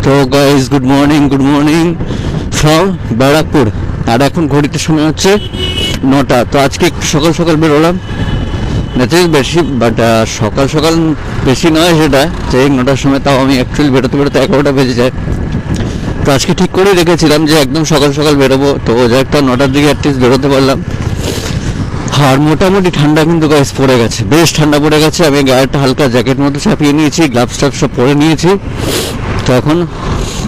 তো guys good morning from Barrackpore. আর এখন ঘড়িতে সময় হচ্ছে 9টা। তো আজকে একটু সকাল সকাল বেরোলাম, নেচেস বেশি বাট সকাল সকাল বেশি নয় সেটা, সেই 9টার সময়। তাও আমি অ্যাকচুয়ালি বেরোতে বেরোতে 11টা বেজে যায়। তো আজকে ঠিক করেই রেখেছিলাম যে একদম সকাল সকাল বেরোবো, তো যা একটা 9টার দিকে অ্যাটলিস্ট বেরোতে পারলাম। আর মোটামুটি ঠান্ডা কিন্তু গাইস পড়ে গেছে, বেশ ঠান্ডা পড়ে গেছে। আমি গায়েরটা হালকা জ্যাকেট মতো চাপিয়ে নিয়েছি, গ্লাভস টাভস সব পরে নিয়েছি। তো এখন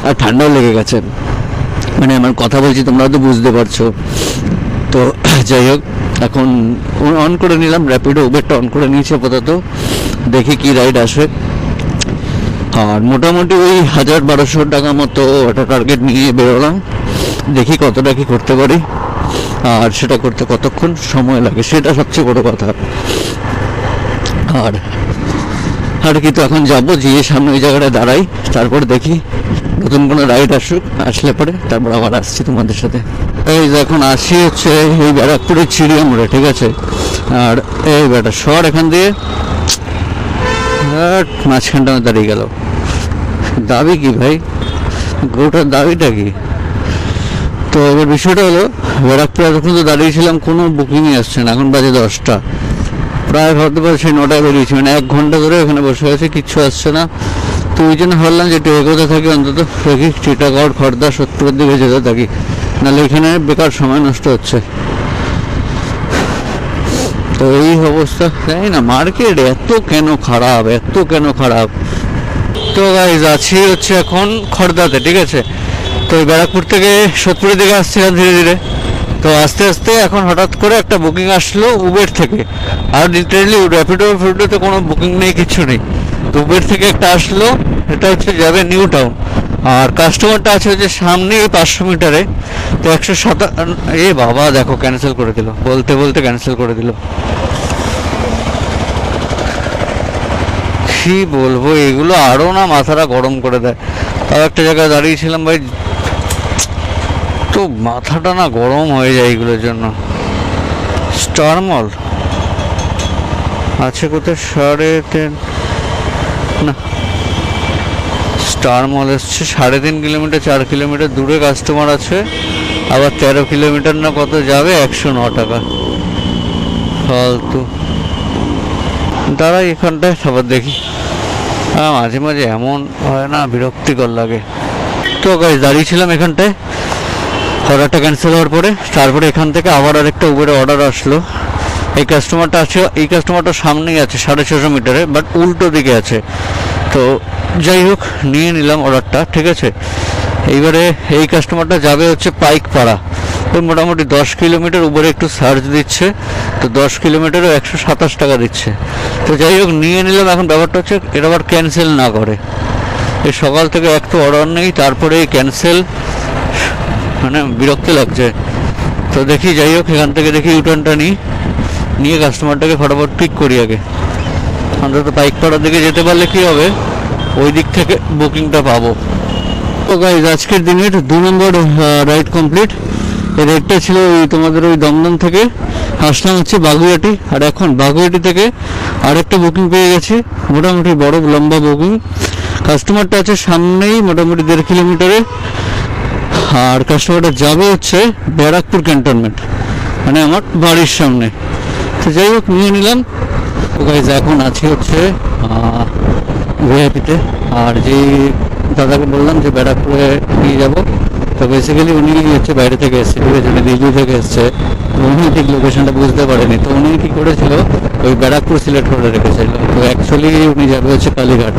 আর ঠান্ডাও লেগে গেছে, মানে আমার কথা বলছি তোমরা তো বুঝতে পারছো। তো যাই হোক, এখন অন করে নিলাম, র্যাপিডো উবেরটা অন করে নিয়েছি আপাতত, দেখি কি রাইড আসে। আর মোটামুটি ওই 1000-1200 টাকা মতো একটা টার্গেট নিয়ে বেরোলাম, দেখি কতটা কি করতে পারি আর সেটা করতে কতক্ষণ সময় লাগে, সেটা সবচেয়ে বড় কথা। আর কি, তো এখন যাবো, গিয়ে সামনে ওই জায়গাটায় দাঁড়াই, তারপর দেখি নতুন কোনো রাইড আসুক, আসলে পরে তারপর আবার আসছি তোমাদের সাথে। এই এখন আসি হচ্ছে এই ব্যারাকপুরের চিড়িয়া মোড়ে, ঠিক আছে। আর এই বেটা শহর এখান দিয়ে মাঝখানটা দাঁড়িয়ে গেল। দাবি কি ভাই, গোটার দাবিটা কি? তো এবার বিষয়টা হলো, ব্যারাকপুরে এতক্ষণ তো দাঁড়িয়েছিলাম, কোনো বুকিংই আসছে না। এখন বাজে 10টা, প্রায় ভাবতে পারছি সেই 9টায় বেরিয়েছি, মানে 1 ঘন্টা ধরে ওখানে বসে আছে, কিচ্ছু আসছে না। তো ওই জন্য ভাবলাম যে একটু এগোতে থাকি, অন্তত দেখি টিটাগড়, খড়দা, সোদপুরের দিকে যেতে থাকি, নাহলে এখানে বেকার সময় নষ্ট হচ্ছে। তো এই অবস্থা, জানি না মার্কেট এত কেন খারাপ। তো গাইজ আছি হচ্ছে এখন খড়দাতে, ঠিক আছে। তো ব্যারাকপুর থেকে সোদপুরের দিকে আসছিলাম ধীরে ধীরে। তো আস্তে আস্তে এখন হঠাৎ করে একটা বুকিং আসলো উবের থেকে, আর লিটারেলি র্যাপিডোতে কোনো বুকিং নেই, কিছু নেই। তো উবের থেকে একটা আসলো, এটা হচ্ছে যাবে নিউ টাউন, আর কাস্টমারটা আছে হচ্ছে সামনেই 500 মিটারে। তো 107, এ বাবা দেখো ক্যান্সেল করে দিল, বলতে বলতে ক্যান্সেল করে দিল। কি বলবো, এগুলো আরও না মাথাটা গরম করে দেয়। তাও একটা জায়গায় দাঁড়িয়েছিলাম ভাই, তো মাথাটা না গরম হয়ে যায় এগুলোর জন্য। স্টার মল আছে কোথায়? 3.5 না, স্টার মল এসছে 3.5 কিলোমিটার, 4 কিলোমিটার দূরে কাস্টমার আছে। আবার 13 কিলোমিটার না কত যাবে, 109 টাকা ফালতু। দাঁড়াই এখানটায়, আবার দেখি। মাঝে মাঝে এমন হয় না, বিরক্তিকর লাগে। তো গাইস দাঁড়িয়েছিলাম এখানটায়, অর্ডারটা ক্যান্সেল হওয়ার পরে। তারপরে এখান থেকে আবার আরেকটা উবেরে অর্ডার আসলো। এই কাস্টমারটা সামনেই আছে 650 মিটারে, বাট উল্টো দিকে আছে। তো যাই হোক, নিয়ে নিলাম অর্ডারটা, ঠিক আছে। এইবারে এই কাস্টমারটা যাবে হচ্ছে পাইকপাড়া, ওই মোটামুটি 10 কিলোমিটার। উবেরে একটু সার্চ দিচ্ছে, তো 10 কিলোমিটারও 127 টাকা দিচ্ছে। তো যাই হোক নিয়ে নিলাম। এখন ব্যাপারটা হচ্ছে এটা আবার ক্যান্সেল না করে, এই সকাল থেকে এক তো অর্ডার নেই, তারপরে ক্যান্সেল, মানে বিরক্তি লাগছে। তো দেখি, যাই হোক এখান থেকে দেখি ইউটার্নটা নিয়ে কাস্টমারটাকে ফটাফট পিক করি আগে। অন্তত পাইকপাড়ার দিকে যেতে পারলে কি হবে, ওই দিক থেকে বুকিংটা পাবো। তো গাইজ আজকের দিনের 2 নম্বর রাইড কমপ্লিট। এই রাইডটা ছিল ওই তোমাদের ওই দমদম থেকে আসলাম হচ্ছে বাগুইআটি, আর এখন বাগুইআটি থেকে আরেকটা বুকিং পেয়ে গেছি, মোটামুটি বড় লম্বা বুকিং। কাস্টমারটা আছে সামনেই মোটামুটি 1.5 কিলোমিটারে, আর কাস্টমারটা যাবে হচ্ছে ব্যারাকপুর ক্যান্টনমেন্ট, মানে আমার বাড়ির সামনে। তো যাই হোক নিয়ে নিলাম। তো গাইজ এখন আছি হচ্ছে ভিআইপিতে, আর যেই দাদাকে বললাম যে ব্যারাকপুরে নিয়ে যাবো, তো বেসিক্যালি উনি হচ্ছে বাইরে থেকে এসছে, ঠিক আছে, দিল্লি থেকে এসছে। উনি ঠিক লোকেশনটা বুঝতে পারেনি, তো উনি কী করেছিল, ওই ব্যারাকপুর সিলেক্ট করে রেখেছিল। তো অ্যাকচুয়ালি উনি যাবে হচ্ছে কালীঘাট,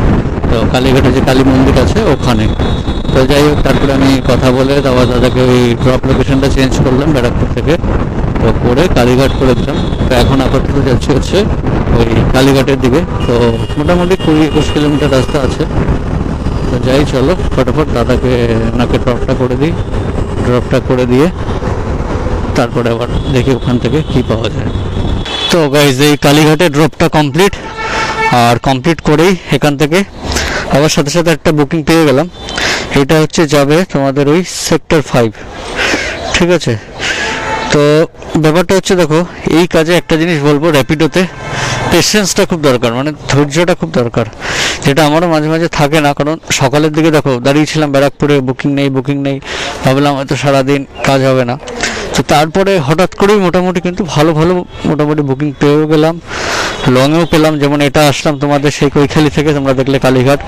তো কালীঘাটে যে কালী মন্দির আছে ওখানে। তো যাই হোক, তারপরে আমি কথা বলে তারপর দাদাকে ওই ড্রপ লোকেশনটা চেঞ্জ করলাম ব্যারাকপুর থেকে, তো করে কালীঘাট করে দিলাম। তো এখন আপাতত যাচ্ছি হচ্ছে ওই কালীঘাটের দিকে। তো মোটামুটি 20-21 কিলোমিটার রাস্তা আছে। তো যাই, চলো ফটাফট দাদাকে ওনাকে ড্রপটা করে দিয়ে তারপরে আবার দেখি ওখান থেকে কি পাওয়া যায়। তো গাইজ এই কালীঘাটের ড্রপটা কমপ্লিট, আর কমপ্লিট করেই এখান থেকে আবার সাথে সাথে একটা বুকিং পেয়ে গেলাম। এটা হচ্ছে যাবে তোমাদের ওই সেক্টর 5, ঠিক আছে। তো ব্যাপারটা হচ্ছে দেখো, এই কাজে একটা জিনিস বলবো, র্যাপিডোতে পেশেন্সটা খুব দরকার, মানে ধৈর্যটা খুব দরকার, যেটা আমারও মাঝে মাঝে থাকে না। কারণ সকালের দিকে দেখো দাঁড়িয়েছিলাম ব্যারাকপুরে, বুকিং নেই, ভাবলাম হয়তো সারাদিন কাজ হবে না। তো তারপরে হঠাৎ করেই মোটামুটি কিন্তু ভালো মোটামুটি বুকিং পেয়েও গেলাম, লংয়েও পেলাম। যেমন এটা আসলাম তোমাদের সেই কৈখালি থেকে, তোমরা দেখলে কালীঘাট।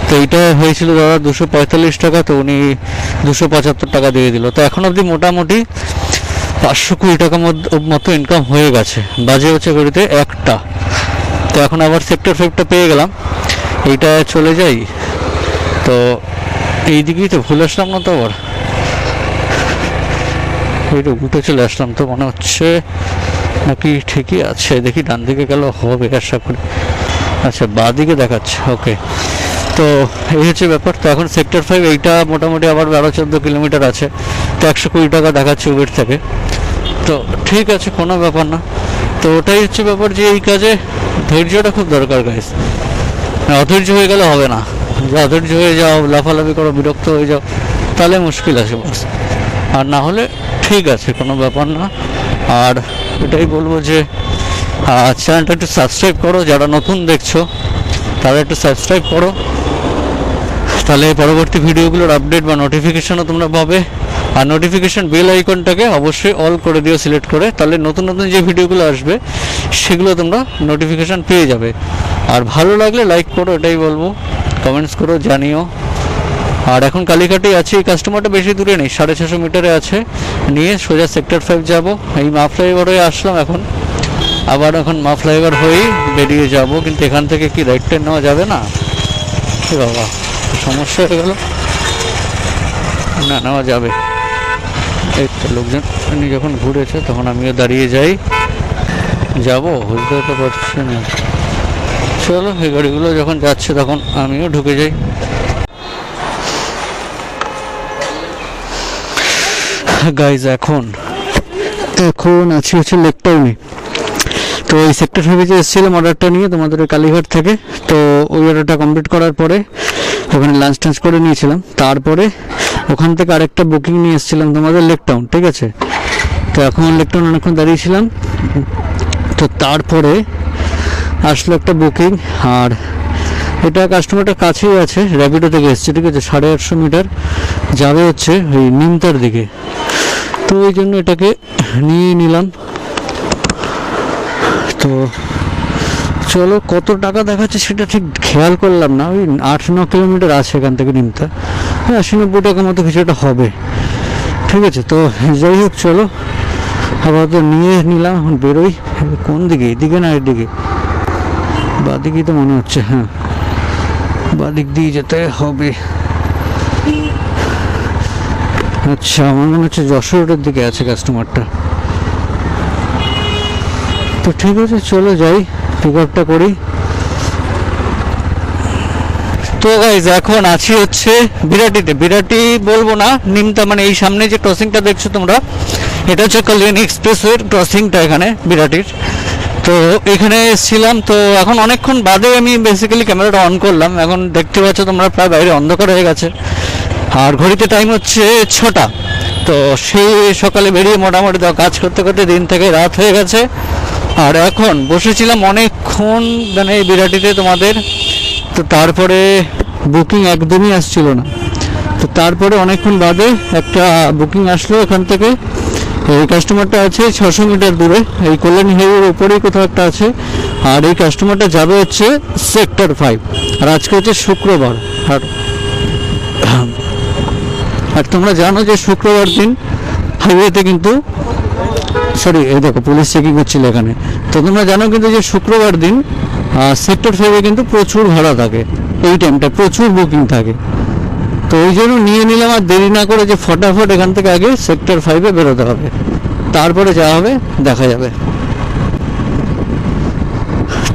তো এইটা হয়েছিল দাদা 245 টাকা, তো উনি 275 টাকা দিয়ে দিল। তো এখন অবধি মোটামুটি 520 টাকা মতো ইনকাম হয়ে গেছে। বাজে হচ্ছে ঘড়িতে 1টা। তো এখন আবার সেক্টর 5টা পেয়ে গেলাম, এইটা চলে যাই। তো এই দিকেই তো ভুল আসলাম না তো, আবার এইটা উল্টে চলে আসলাম তো মনে হচ্ছে, নাকি ঠিকই আছে? দেখি ডান দিকে গেল হবে আশা করি। আচ্ছা, বাঁ দিকে দেখাচ্ছে, ওকে। তো এই হচ্ছে ব্যাপার। তো এখন সেক্টর 5 এইটা মোটামুটি আবার 12-14 কিলোমিটার আছে। তো 120 টাকা দেখাচ্ছে উবের থেকে। তো ঠিক আছে, কোনো ব্যাপার না। তো ওটাই হচ্ছে ব্যাপার যে এই কাজে ধৈর্যটা খুব দরকার গাইস। অধৈর্য হয়ে গেলে হবে না। যে অধৈর্য হয়ে যাও, লাফালাফি করো, বিরক্ত হয়ে যাও, তাহলে মুশকিল আছে বাস। আর না হলে ঠিক আছে, কোনো ব্যাপার না। আর এটাই বলবো যে চ্যানেলটা একটু সাবস্ক্রাইব করো, যারা নতুন দেখছো তারা একটু সাবস্ক্রাইব করো, তাহলে পরবর্তী ভিডিওগুলোর আপডেট বা নোটিফিকেশনও তোমরা পাবে। আর নোটিফিকেশন বেল আইকনটাকে অবশ্যই অল করে দিও সিলেক্ট করে, তাহলে নতুন যে ভিডিওগুলো আসবে সেগুলো তোমরা নোটিফিকেশান পেয়ে যাবে। আর ভালো লাগলে লাইক করো, এটাই বলবো, কমেন্টস করো, জানিও। আর এখন কালীঘাটেই আছি, এই কাস্টমারটা বেশি দূরে নেই, 650 মিটারে আছে, নিয়ে সোজা সেক্টর 5 যাব। এই মা ফ্লাইওভার হয়ে আসলাম, এখন মা ফ্লাইওভার হয়েই বেরিয়ে যাব। কিন্তু এখান থেকে কি রাইট টাইম নেওয়া যাবে না? বাবা, সমস্যা হয়ে গেল। না, নেওয়া যাবে। এই তো লোকজন যখন ঘুরেছে তখন আমিও দাঁড়িয়ে যাব, বুঝতে তো পারছি না। চলো, এই গাড়িগুলো যখন যাচ্ছে তখন আমিও ঢুকে যাই। গাইজ এখন আছি হচ্ছে লেক টাউনে। তো এই সেক্টর 5 যে এসেছিলাম অর্ডারটা নিয়ে তোমাদের ওই কালীঘাট থেকে, তো ওই অর্ডারটা কমপ্লিট করার পরে ওখানে লাঞ্চ টাঞ্চ করে নিয়েছিলাম। তারপরে ওখান থেকে আরেকটা বুকিং নিয়ে এসেছিলাম তোমাদের লেক টাউন, ঠিক আছে। তো এখন লেক টাউন অনেকক্ষণ দাঁড়িয়েছিলাম। তো তারপরে আসলো একটা বুকিং, আর এটা কাস্টমারটা কাছেই আছে, র্যাপিডো থেকে এসছে, ঠিক আছে। 850 মিটার যাবে হচ্ছে ওই নিমতার দিকে। তো ওই জন্য এটাকে নিয়ে নিলাম। তো চলো, কত টাকা দেখাচ্ছে সেটা ঠিক খেয়াল করলাম না। ওই 8-9 কিলোমিটার আছে এখান থেকে নিমতা, 80-90 টাকা মতো কিছু একটা হবে, ঠিক আছে। তো যাই হোক, চলো আপাতত নিয়ে নিলাম। এখন বেরোই। কোন দিকে, এদিকে না এদিকে? বাদিকেই তো মনে হচ্ছে, হ্যাঁ বাদিক দিয়ে যেতে হবে। আচ্ছা, আমার মনে হচ্ছে যশোর রোডের দিকে আছে কাস্টমারটা। তো ঠিক আছে, চলো যাই, পিক আপটা করি। তো গাইজ এখন আছি হচ্ছে বিরাটি বলবো না, নিমতা, মানে এই সামনে যে ক্রসিংটা দেখছো তোমরা, এটা হচ্ছে কল্যাণী এক্সপ্রেসওয়ের ক্রসিংটা এখানে বিরাটির। তো এখানে এসেছিলাম। তো এখন অনেকক্ষণ বাদে আমি বেসিক্যালি ক্যামেরাটা অন করলাম। এখন দেখতে পাচ্ছ তোমরা প্রায় বাইরে অন্ধকার হয়ে গেছে, আর ঘড়িতে টাইম হচ্ছে 6টা। তো সেই সকালে বেরিয়ে মোটামুটি কাজ করতে করতে দিন থেকে রাত হয়ে গেছে। আর এখন বসেছিলাম অনেকক্ষণ মানে বিরাটিতে তোমাদের। তো তারপরে বুকিং একদমই আসছিল না। তো তারপরে অনেকক্ষণ বাদে একটা বুকিং আসলো এখান থেকে। এই কাস্টমারটা আছে 600 মিটার দূরে, এই কল্যাণী হাইওয়ের উপরেই কোথাও একটা আছে। আর এই কাস্টমারটা যাবে হচ্ছে সেক্টর 5। আর আজকে হচ্ছে শুক্রবার। আর তোমরা জানো যে শুক্রবার দিন হাইওয়েতে কিন্তু, সরি এই দেখো পুলিশ চেকিং হচ্ছিল এখানে। তো তোমরা জানো কিন্তু যে শুক্রবার দিন সেক্টর 5-এ কিন্তু প্রচুর ভাড়া থাকে, এই টাইমটা প্রচুর বুকিং থাকে। তো ওই জন্য নিয়ে নিলাম, আর দেরি না করে যে ফটাফট এখান থেকে আগে সেক্টর 5-এ বেরোতে হবে, তারপরে যা হবে দেখা যাবে।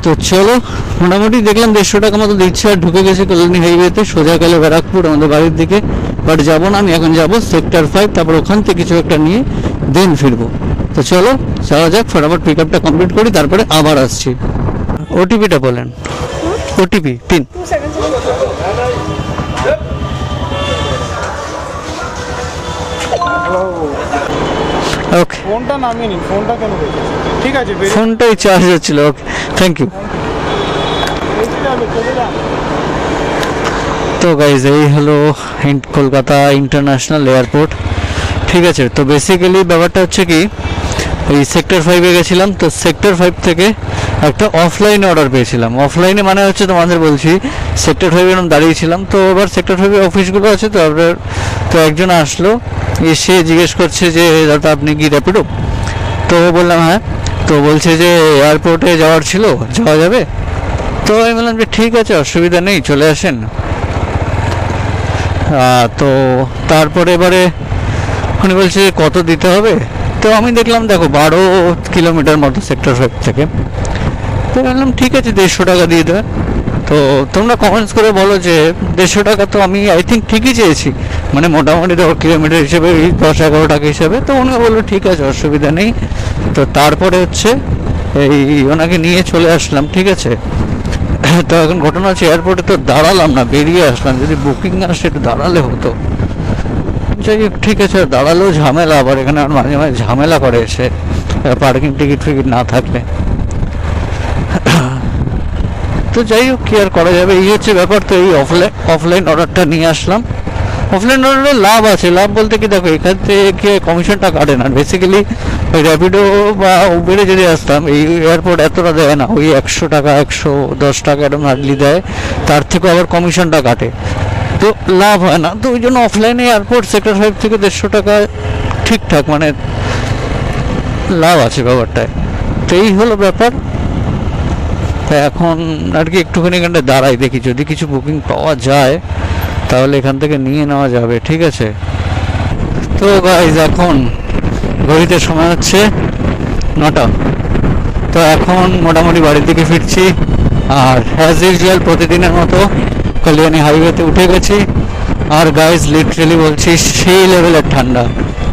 তো চলো, মোটামুটি দেখলাম 150 টাকা মতো দিচ্ছে। আর ঢুকে গেছে কল্যাণী হাইওয়েতে, সোজা গেলে ব্যারাকপুর আমাদের বাড়ির দিকে। বাট যাবো না আমি, এখন যাবো সেক্টর 5, তারপর ওখান থেকে কিছু একটা নিয়ে দেন ফিরবো। তো চলো যাওয়া যাক, ফটাফট পিক আপটা কমপ্লিট করি, তারপরে আবার আসছি। ওটিপিটা বলেন। OTP pin. ওকে ফোনটা নামিয়ে নিন, ফোনটা কেন রেখেছেন? ঠিক আছে, বেরিয়ে ফোনটাই চার্জ হচ্ছিল। ওকে, থ্যাংক ইউ। এসে যাবে, চলে যান। তো গাইজ এই হলো কলকাতা ইন্টারন্যাশনাল এয়ারপোর্ট। ঠিক আছে, তো বেসিক্যালি ব্যাপারটা হচ্ছে কি, এই সেক্টর 5-এ গেছিলাম, তো সেক্টর 5 থেকে একটা অফলাইনে অর্ডার পেয়েছিলাম। অফলাইনে মানে হচ্ছে তোমাদের বলছি, সেক্টর 5 এরকম দাঁড়িয়েছিলাম, তো এবার সেক্টর 5-এ অফিসগুলো আছে, তো আপনার তো একজন আসলো, এসে জিজ্ঞেস করছে যে দাদা আপনি কি র্যাপিডো? তো বললাম হ্যাঁ। তো বলছে যে এয়ারপোর্টে যাওয়ার ছিল, যাওয়া যাবে? তো আমি বললাম যে ঠিক আছে, অসুবিধা নেই, চলে আসেন। তো তারপরে এবারে উনি বলছে কত দিতে হবে। তো আমি দেখলাম দেখো 12 কিলোমিটার মতো সেক্টর 5 থেকে। তো বললাম ঠিক আছে 150 টাকা দিয়ে দেবে। তো তোমরা কমেন্টস করে বলো যে 150 টাকা তো আমি আই থিঙ্ক ঠিকই চেয়েছি, মানে মোটামুটি 10 কিলোমিটার হিসেবে 10-11 টাকা হিসেবে। তো উনি বললো ঠিক আছে, অসুবিধা নেই। তো তারপরে হচ্ছে এই ওনাকে নিয়ে চলে আসলাম। ঠিক আছে, তো এখন ঘটনা হচ্ছে এয়ারপোর্টে তো দাঁড়ালাম না, বেরিয়ে আসলাম। যদি বুকিং না সেটা দাঁড়ালে হতো। যাই হোক, ঠিক আছে, দাঁড়ালেও ঝামেলা, আবার এখানে আমার মাঝে মাঝে ঝামেলা করে এসে পার্কিং টিকিট ফিকিট না থাকলে। তো যাই হোক, কি আর করা যাবে, এই হচ্ছে ব্যাপার। তো এই অফলাইন অর্ডারটা নিয়ে আসলাম। অফলাইন অর্ডারে লাভ আছে, লাভ বলতে কি দেখো, এখান থেকে কমিশনটা কাটে না। বেসিক্যালি ওই র্যাপিডো বা উবেরে যদি আসতাম, এই এয়ারপোর্ট এতটা দেয় না, ওই 100 টাকা 110 টাকা এরকম হার্ডলি দেয়, তার থেকেও আবার কমিশনটা কাটে, তো লাভ হয় না। তো ওই জন্য অফলাইনে এয়ারপোর্ট সেক্টর 5 থেকে 150 টাকা ঠিকঠাক, মানে লাভ আছে ব্যাপারটায়। তো এই হলো ব্যাপার। তাই এখন আর কি একটুখানি এখানটা দাঁড়াই, দেখি যদি কিছু বুকিং পাওয়া যায় তাহলে এখান থেকে নিয়ে নেওয়া যাবে। ঠিক আছে, তো গাইজ এখন ঘড়িতে সময় হচ্ছে 9টা। তো এখন মোটামুটি বাড়ির দিকে ফিরছি। আর অ্যাজ ইউজুয়াল প্রতিদিনের মতো কল্যাণী হাইওয়েতে উঠে গেছি। আর গাইজ লিটারেলি বলছি, সেই লেভেলের ঠান্ডা,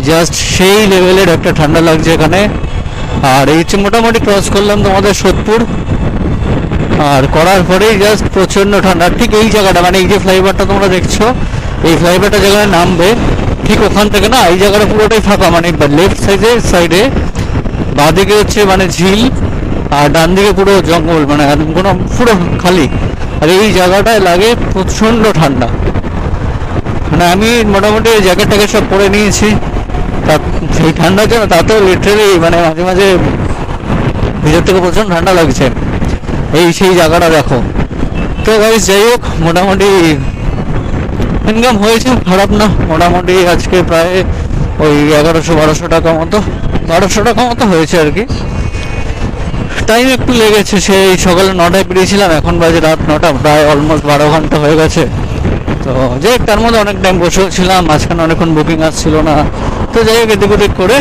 জাস্ট সেই লেভেলের একটা ঠান্ডা লাগছে এখানে। আর এই হচ্ছে মোটামুটি ক্রস করলাম তোমাদের সোদপুর, আর করার পরেই জাস্ট প্রচণ্ড ঠান্ডা। ঠিক এই জায়গাটা, মানে এই যে ফ্লাইওভারটা তোমরা দেখছো, এই ফ্লাইওভারটা যেখানে নামবে ঠিক ওখান থেকে না, এই জায়গাটা পুরোটাই ফাঁকা, মানে লেফট সাইডে বাঁদিকে হচ্ছে মানে ঝিল, আর ডান দিকে পুরো জঙ্গল, মানে কোনো পুরো খালি। আর এই জায়গাটায় লাগে প্রচণ্ড ঠান্ডা। মানে আমি মোটামুটি জ্যাকেট ট্যাকেট সব পরে নিয়েছি, তা সেই ঠান্ডার জন্য তাতেও লিটারেলি মানে মাঝে মাঝে ভিতর থেকে প্রচণ্ড ঠান্ডা লাগছে। এই সেই জায়গাটা দেখো। তো গাইস যাই হোক, মোটামুটি ইনকাম হয়েছে, খারাপ না। মোটামুটি আজকে প্রায় ওই 1100-1200 টাকা মতো, 1200 টাকা মতো হয়েছে আর কি। টাইম একটু লেগেছে, সেই সকালে 9টায় বেরিয়েছিলাম, এখন বাজে রাত 9টা, প্রায় অলমোস্ট 12 ঘন্টা হয়ে গেছে। তো যাই হোক, তার মধ্যে অনেক টাইম বসেছিলাম, মাঝখানে অনেকক্ষণ বুকিং আসছিল না। তো যাই হোক, এদিক ওদিক করে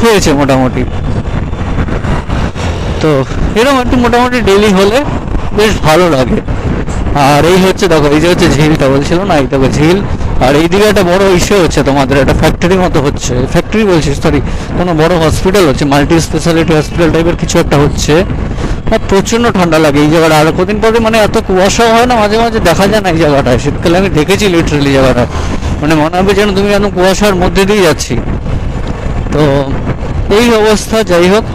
হয়েছে মোটামুটি। তো এরকম একটু মোটামুটি ডেইলি হলে বেশ ভালো লাগে। আর এই হচ্ছে দেখো, এই যে হচ্ছে ঝিলটা বলছিল না, এই দেখো ঝিল। আর এইদিকে একটা বড় ইস্যু হচ্ছে, তোমাদের একটা ফ্যাক্টরির মতো হচ্ছে, ফ্যাক্টরি বলছি সরি, কোনো বড় হসপিটাল হচ্ছে, মাল্টি স্পেশালিটি হসপিটাল টাইপের কিছু একটা হচ্ছে। আর প্রচণ্ড ঠান্ডা লাগে এই জায়গাটা। আর কদিন পরে মানে এত কুয়াশা হয় না, মাঝে মাঝে দেখা যায় না এই জায়গাটায়। শীতকালে আমি দেখেছি লিটারেলি জায়গাটা, মানে মনে হবে যেন তুমি একদম কুয়াশার মধ্যে দিয়ে যাচ্ছি। তো এই অবস্থা। যাই হোক,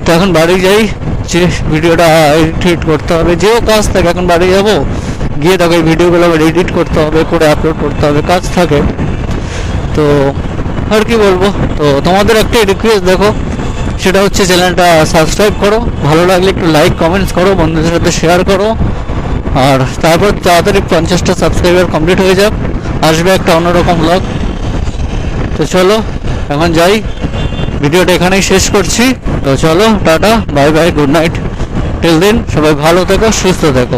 তো এখন বাড়ি যাই, যে ভিডিওটা এডিট করতে হবে, যেও কাজ থাকে। এখন বাড়ি যাবো, গিয়ে দেখো এই ভিডিওগুলো আবার এডিট করতে হবে, করে আপলোড করতে হবে, কাজ থাকে। তো আর কি বলবো, তো তোমাদের একটা রিকোয়েস্ট দেখো, সেটা হচ্ছে চ্যানেলটা সাবস্ক্রাইব করো, ভালো লাগলে একটু লাইক কমেন্টস করো, বন্ধুদের সাথে শেয়ার করো। আর তারপর তাড়াতাড়ি 50টা সাবস্ক্রাইবার কমপ্লিট হয়ে যাক, আসবে একটা অন্যরকম ব্লগ। তো চলো এখন যাই, ভিডিওটা এখানেই শেষ করছি। তো চলো, tata, bye bye, good night, till then সবাই ভালো থেকো, সুস্থ থেকো।